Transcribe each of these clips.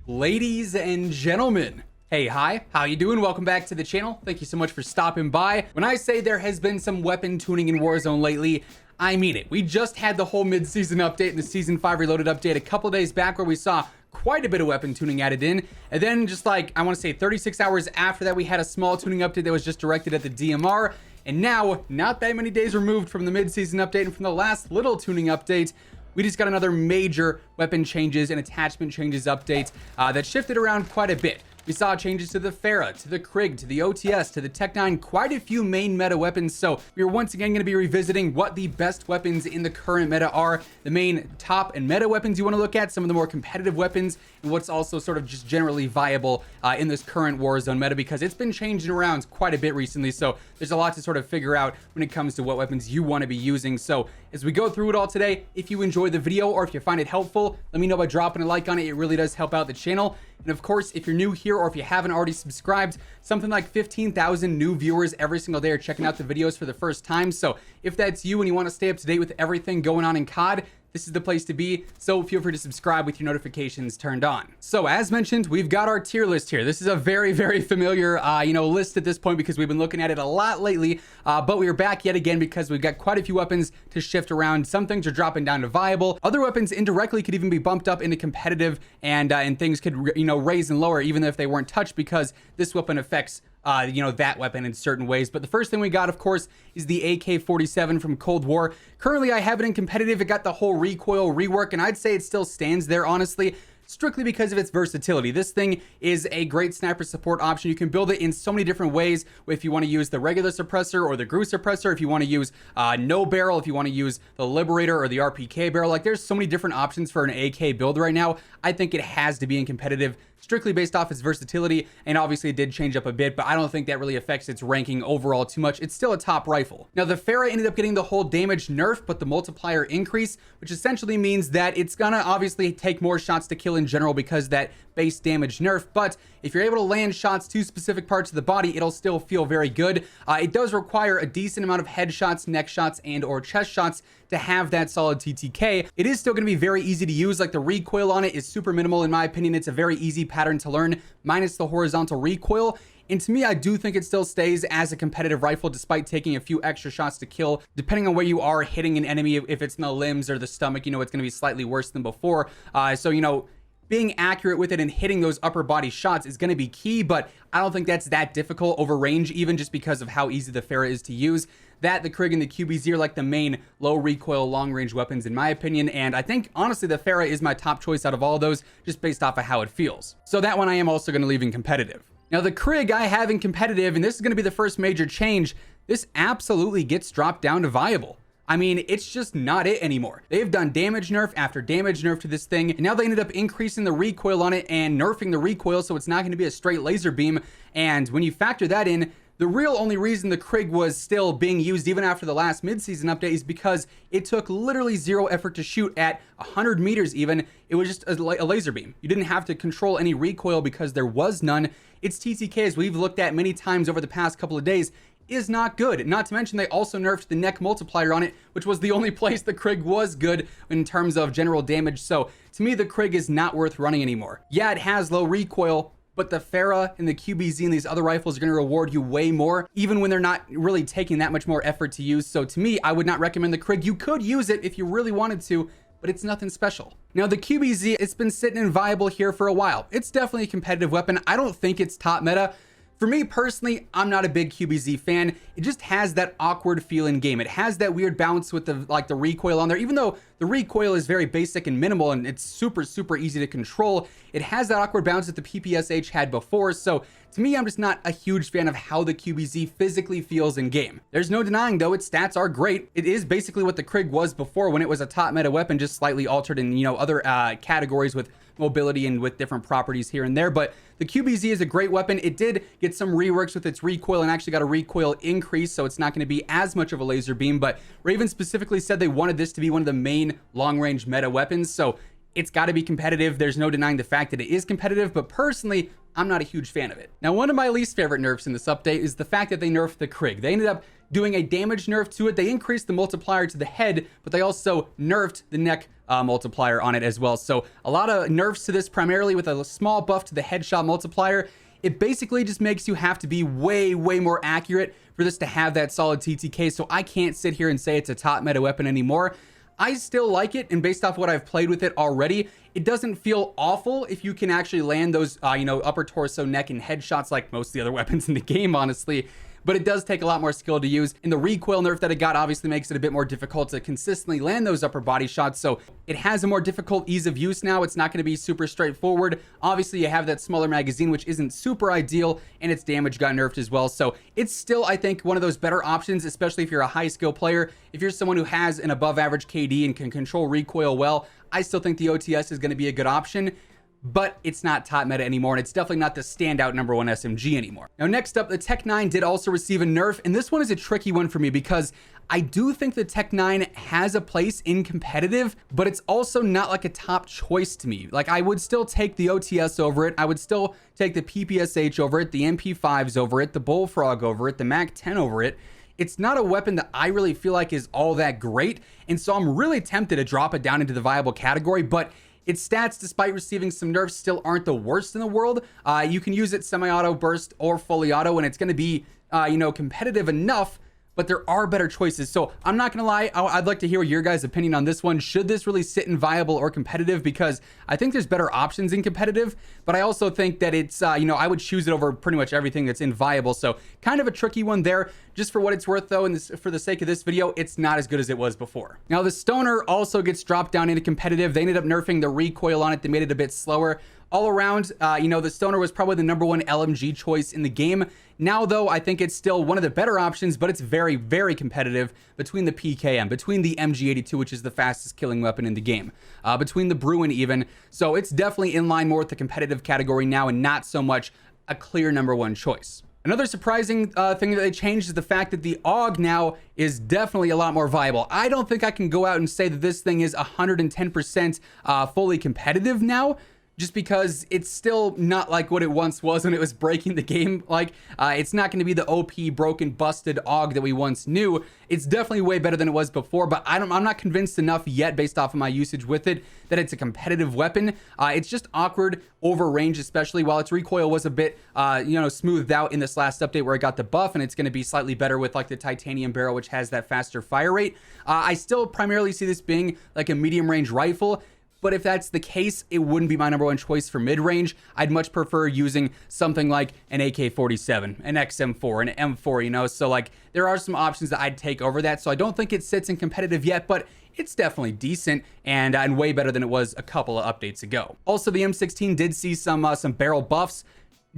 Ladies and gentlemen, hey, hi, how you doing? Welcome back to the channel. Thank you so much for stopping by. When I say there has been some weapon tuning in Warzone lately, I mean it. We just had the whole mid-season update and the Season 5 Reloaded update a couple days back where we saw quite a bit of weapon tuning added in. And then just like, I want to say 36 hours after that, we had a small tuning update that was just directed at the DMR. And now, not that many days removed from the mid-season update and from the last little tuning update, we just got another major weapon changes and attachment changes update that shifted around quite a bit. We saw changes to the Farah, to the Krig, to the OTS, to the Tech-9, quite a few main meta weapons. So we are once again going to be revisiting what the best weapons in the current meta are, the main top and meta weapons you want to look at, some of the more competitive weapons, and what's also sort of just generally viable in this current Warzone meta, because it's been changing around quite a bit recently. So there's a lot to sort of figure out when it comes to what weapons you want to be using. So as we go through it all today, if you enjoy the video or if you find it helpful, let me know by dropping a like on it. It really does help out the channel. And of course, if you're new here or if you haven't already subscribed, something like 15,000 new viewers every single day are checking out the videos for the first time. So if that's you and you want to stay up to date with everything going on in COD, this is the place to be. So feel free to subscribe with your notifications turned on. So as mentioned, we've got our tier list here. This is a very, very familiar, list at this point because we've been looking at it a lot lately. But we are back yet again because we've got quite a few weapons to shift around. Some things are dropping down to viable. Other weapons indirectly could even be bumped up into competitive, and things could, raise and lower even if they weren't touched, because this weapon affects that weapon in certain ways. But the first thing we got, of course, is the AK-47 from Cold War. Currently, I have it in competitive. It got the whole recoil rework, and I'd say it still stands there, honestly, strictly because of its versatility. This thing is a great sniper support option. You can build it in so many different ways. If you want to use the regular suppressor or the GRU suppressor, if you want to use no barrel, if you want to use the Liberator or the RPK barrel, like there's so many different options for an AK build right now. I think it has to be in competitive, strictly based off its versatility, and obviously it did change up a bit, but I don't think that really affects its ranking overall too much. It's still a top rifle. Now, the Farah ended up getting the whole damage nerf, but the multiplier increase, which essentially means that it's gonna obviously take more shots to kill in general because that base damage nerf, but if you're able to land shots to specific parts of the body, it'll still feel very good. It does require a decent amount of headshots, neck shots, and or chest shots to have that solid TTK. It is still going to be very easy to use. Like, the recoil on it is super minimal in my opinion. It's a very easy pattern to learn, minus the horizontal recoil. And to me, I do think it still stays as a competitive rifle despite taking a few extra shots to kill. Depending on where you are hitting an enemy, if it's in the limbs or the stomach, it's going to be slightly worse than before. Being accurate with it and hitting those upper body shots is going to be key, but I don't think that's that difficult over range, even just because of how easy the Farah is to use. That, the Krig, and the QBZ are like the main low recoil, long range weapons in my opinion, and I think honestly the Farah is my top choice out of all of those, just based off of how it feels. So that one I am also going to leave in competitive. Now, the Krig I have in competitive, and this is going to be the first major change, this absolutely gets dropped down to viable. I mean, it's just not it anymore. They've done damage nerf after damage nerf to this thing, and now they ended up increasing the recoil on it and nerfing the recoil, so it's not going to be a straight laser beam. And when you factor that in, the real only reason the Krig was still being used even after the last mid-season update is because it took literally zero effort to shoot at 100 meters even. It was just a laser beam. You didn't have to control any recoil because there was none. Its TTK, as we've looked at many times over the past couple of days, is not good. Not to mention they also nerfed the neck multiplier on it, which was the only place the Krig was good in terms of general damage. So to me, the Krig is not worth running anymore. Yeah, it has low recoil, but the Farah and the QBZ and these other rifles are going to reward you way more, even when they're not really taking that much more effort to use. So to me, I would not recommend the Krig. You could use it if you really wanted to, but it's nothing special. Now, the QBZ, it's been sitting in viable here for a while. It's definitely a competitive weapon. I don't think it's top meta. For me personally, I'm not a big QBZ fan. It just has that awkward feel in game. It has that weird bounce with the recoil on there. Even though the recoil is very basic and minimal and it's super, super easy to control, it has that awkward bounce that the PPSH had before. So to me, I'm just not a huge fan of how the QBZ physically feels in game. There's no denying though, its stats are great. It is basically what the Krig was before when it was a top meta weapon, just slightly altered in, other categories with mobility and with different properties here and there. But the QBZ is a great weapon. It did get some reworks with its recoil and actually got a recoil increase, so it's not going to be as much of a laser beam. But Raven specifically said they wanted this to be one of the main long-range meta weapons, so it's got to be competitive. There's no denying the fact that it is competitive, but personally, I'm not a huge fan of it. Now, one of my least favorite nerfs in this update is the fact that they nerfed the Krig. They ended up doing a damage nerf to it. They increased the multiplier to the head, but they also nerfed the neck multiplier on it as well. So a lot of nerfs to this, primarily with a small buff to the headshot multiplier. It basically just makes you have to be way more accurate for this to have that solid TTK. So I can't sit here and say it's a top meta weapon anymore. I still like it, and based off what I've played with it already, it doesn't feel awful if you can actually land those, upper torso, neck, and headshots like most of the other weapons in the game, honestly. But it does take a lot more skill to use, and the recoil nerf that it got obviously makes it a bit more difficult to consistently land those upper body shots. So it has a more difficult ease of use now. It's not going to be super straightforward. Obviously, you have that smaller magazine, which isn't super ideal, and its damage got nerfed as well. So it's still, I think, one of those better options, especially if you're a high skill player. If you're someone who has an above average KD and can control recoil well, I still think the OTS is going to be a good option. But it's not top meta anymore, and it's definitely not the standout #1 SMG anymore. Now, next up, the Tech 9 did also receive a nerf, and this one is a tricky one for me because I do think the Tech 9 has a place in competitive, but it's also not like a top choice to me. Like, I would still take the OTS over it. I would still take the PPSH over it, the MP5s over it, the Bullfrog over it, the MAC-10 over it. It's not a weapon that I really feel like is all that great, and so I'm really tempted to drop it down into the viable category, but its stats, despite receiving some nerfs, still aren't the worst in the world. You can use it semi-auto, burst, or fully auto, and it's going to be, competitive enough, but there are better choices. So I'm not going to lie, I'd like to hear your guys' opinion on this one. Should this really sit in viable or competitive? Because I think there's better options in competitive, but I also think that it's, I would choose it over pretty much everything that's in viable. So kind of a tricky one there. Just for what it's worth, though, and for the sake of this video, it's not as good as it was before. Now, the Stoner also gets dropped down into competitive. They ended up nerfing the recoil on it. They made it a bit slower. All around, the Stoner was probably the #1 LMG choice in the game. Now, though, I think it's still one of the better options, but it's very competitive between the PKM, between the MG82, which is the fastest killing weapon in the game, between the Bruin even. So it's definitely in line more with the competitive category now and not so much a clear #1 choice. Another surprising thing that they changed is the fact that the AUG now is definitely a lot more viable. I don't think I can go out and say that this thing is 110% fully competitive now, just because it's still not like what it once was when it was breaking the game. Like, it's not going to be the OP, broken, busted AUG that we once knew. It's definitely way better than it was before, but I'm not convinced enough yet, based off of my usage with it, that it's a competitive weapon. It's just awkward over range, especially while its recoil was a bit, smoothed out in this last update where it got the buff, and it's going to be slightly better with like the titanium barrel, which has that faster fire rate. I still primarily see this being like a medium range rifle. But if that's the case, it wouldn't be my #1 choice for mid-range. I'd much prefer using something like an AK-47, an XM4, an M4, So, like, there are some options that I'd take over that. So I don't think it sits in competitive yet, but it's definitely decent and way better than it was a couple of updates ago. Also, the M16 did see some barrel buffs.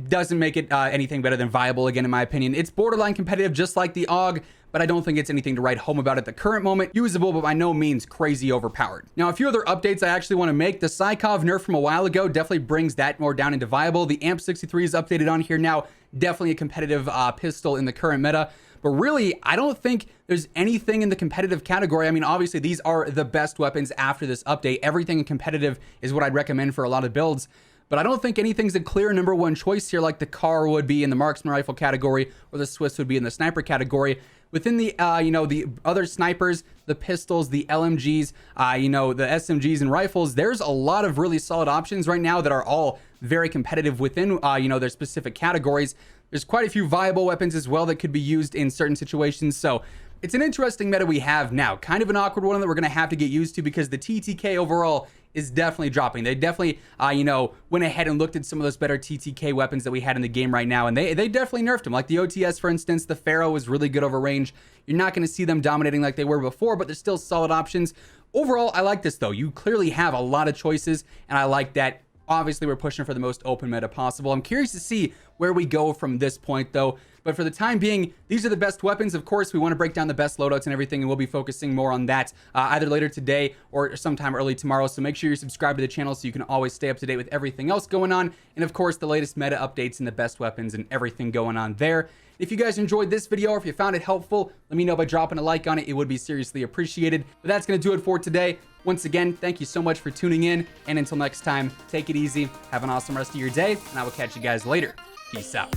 Doesn't make it anything better than viable, again, in my opinion. It's borderline competitive, just like the AUG, but I don't think it's anything to write home about at the current moment. Usable, but by no means crazy overpowered. Now, a few other updates I actually want to make. The Psychov nerf from a while ago definitely brings that more down into viable. The AMP-63 is updated on here now. Definitely a competitive pistol in the current meta. But really, I don't think there's anything in the competitive category. I mean, obviously, these are the best weapons after this update. Everything in competitive is what I'd recommend for a lot of builds. But I don't think anything's a clear #1 choice here, like the CAR would be in the marksman rifle category, or the Swiss would be in the sniper category. Within the, the other snipers, the pistols, the LMGs, the SMGs and rifles, there's a lot of really solid options right now that are all very competitive within, their specific categories. There's quite a few viable weapons as well that could be used in certain situations. So it's an interesting meta we have now. Kind of an awkward one that we're going to have to get used to because the TTK overall is definitely dropping. They definitely, went ahead and looked at some of those better TTK weapons that we had in the game right now, and they definitely nerfed them. Like the OTS, for instance, the Pharaoh was really good over range. You're not going to see them dominating like they were before, but there's still solid options. Overall, I like this, though. You clearly have a lot of choices, and I like that. Obviously, we're pushing for the most open meta possible. I'm curious to see where we go from this point, though. But for the time being, these are the best weapons. Of course, we want to break down the best loadouts and everything, and we'll be focusing more on that either later today or sometime early tomorrow. So make sure you're subscribed to the channel so you can always stay up to date with everything else going on. And of course, the latest meta updates and the best weapons and everything going on there. If you guys enjoyed this video or if you found it helpful, let me know by dropping a like on it. It would be seriously appreciated. But that's going to do it for today. Once again, thank you so much for tuning in. And until next time, take it easy. Have an awesome rest of your day, and I will catch you guys later. Peace out.